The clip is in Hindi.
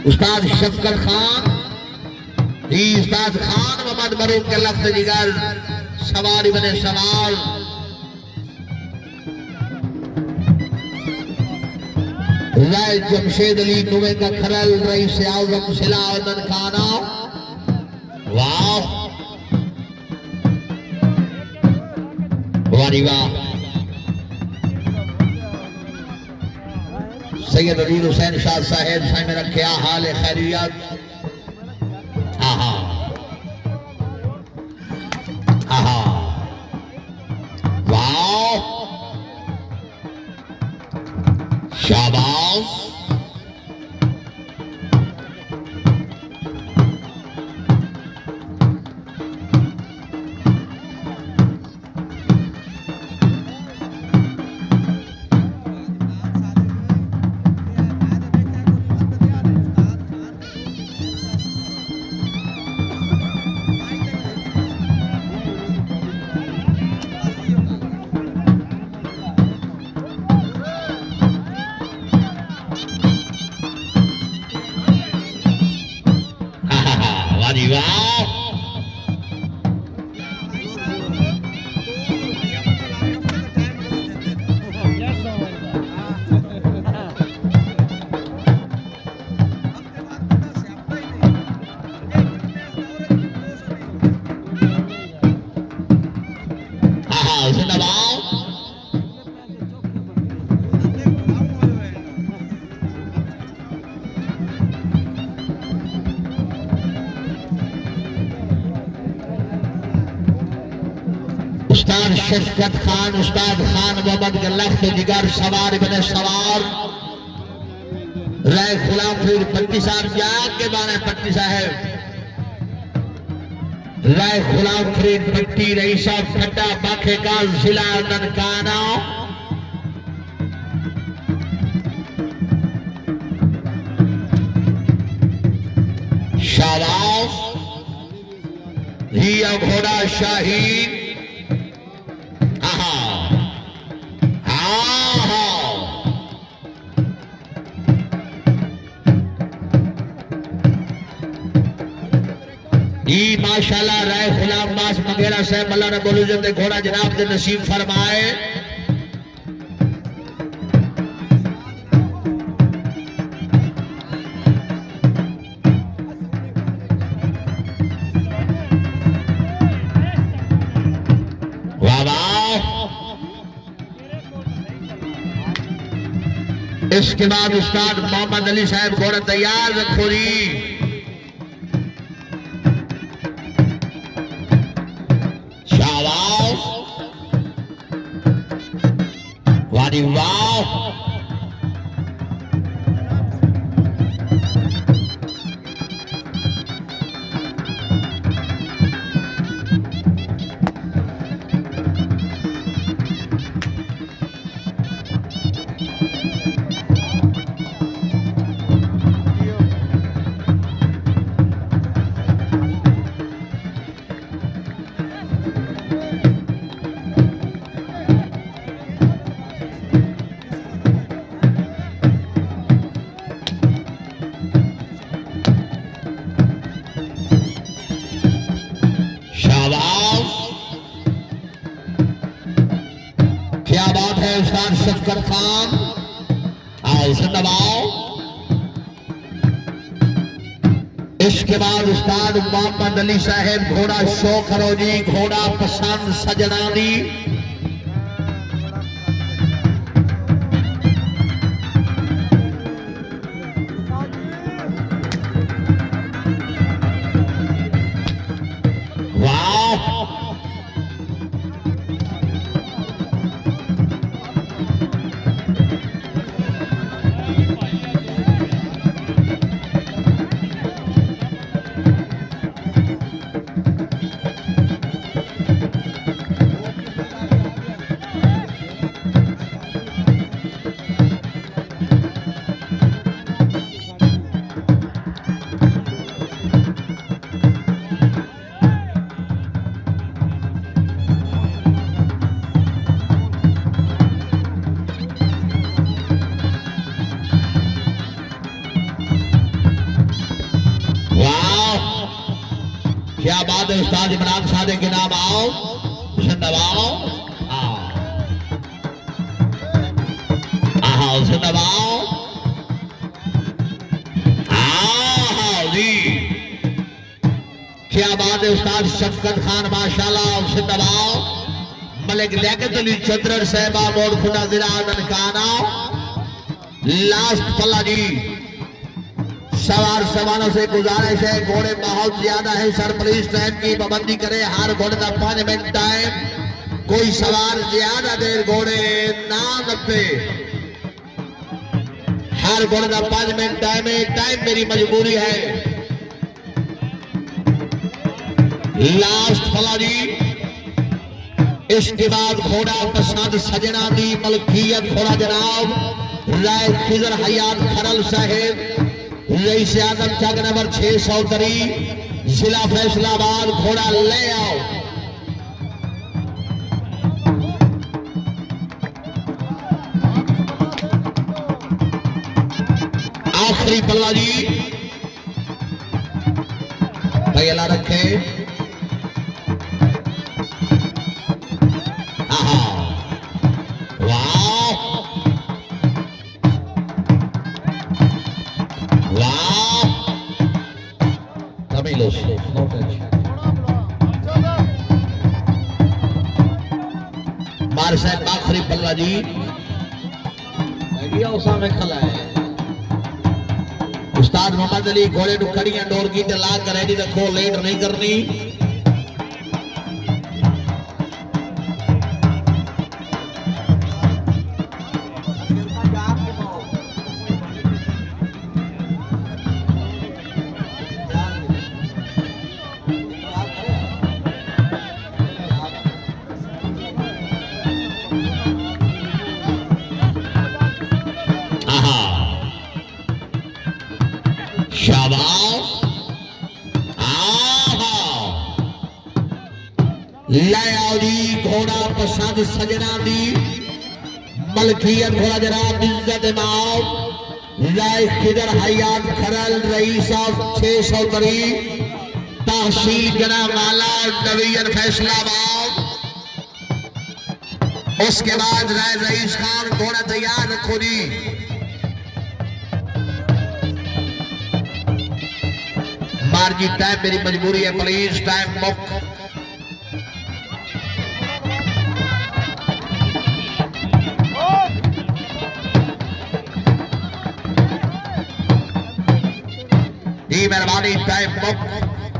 उस्ताद शफकत खान ही उस्ताद खान मोहम्मद मरूफ के लफ्ज जिगर सवार बने सवार राय जमशेद अली नुवेंदा खरल रईस आजम सिला ननकाना वाह वारी वाह सैयद अलीर हुसैन शाह साहेब साहब में रखे हाल खैरियत वाह शाबाश उस्ताद शफकत खान उस्ताद खान मोहम्मद के लख्त जिगर सवार बने सवार राय गुलाम फरीद पट्टी साहब जाग के बारे पट्टी साहब राय गुलाम फरीद पट्टी रईसा फटा बाखे का जिला ननकाना शाबाश हिया घोड़ा शाहीन माशाल्लाह राय गुलाम बास मंगेरा साहब अल्लाह ने बोलू जब घोड़ा जनाब के नसीब फरमाए वाह वाह इसके बाद उस्ताद मोहम्मद अली साहब घोड़ा तैयार रखो जी वाह क्या बात है उस्ताद शफकत खान आओ उसे दबाओ इसके बाद उस्ताद मोहम्मद अली साहब घोड़ा शो करो जी घोड़ा पसंद सजना दी क्या बात है उस्ताद इमरान सादे के नाम आओ जिंदाबाओ आओ जिंदाबाओ आओ जी क्या बात है उस्ताद शफकत खान माशाल्लाह जिंदाबाओ मलिक लियाकत अली चंद्रन साहिबा मोड़ खुदा जिला ननकाना लास्ट पल्ला जी सवार सवालों से गुजारिश है घोड़े बहुत ज्यादा है सर पुलिस टाइम की पाबंदी करे हर घोड़े का 5 मिनट टाइम कोई सवार ज्यादा देर घोड़े ना नपे हर घोड़े का 5 मिनट टाइम है टाइम मेरी मजबूरी है लास्ट फला जी इसके बाद घोड़ा पसंद सजना दी मलकियत घोड़ा जनाब राय खिजर हयात खरल साहेब रईस आजम चक नंबर 603 जिला फैसलाबाद घोड़ा ले आओ आखिरी पल्ला जी पहला रखे बार साहब आखिरी पल्ला जी में खला है उस्ताद मोहम्मद अली घोड़े नु खड़ियां डोर की ते ला कर रेडी रखो लेट नहीं करनी शाबाश ले आओ जी घोड़ा पसंद सजना दी मलकियत घोड़ा जनाब इज्जत इमाम राय खिदर हयात खरल rice of 603 tehsil जनावाला division Faisalabad उसके बाद राय रईस खान घोड़ा तैयार रखो जी मार्जी टाइम मेरी मजबूरी है प्लीज टाइम बुक जी मेहरबानी टाइम बुक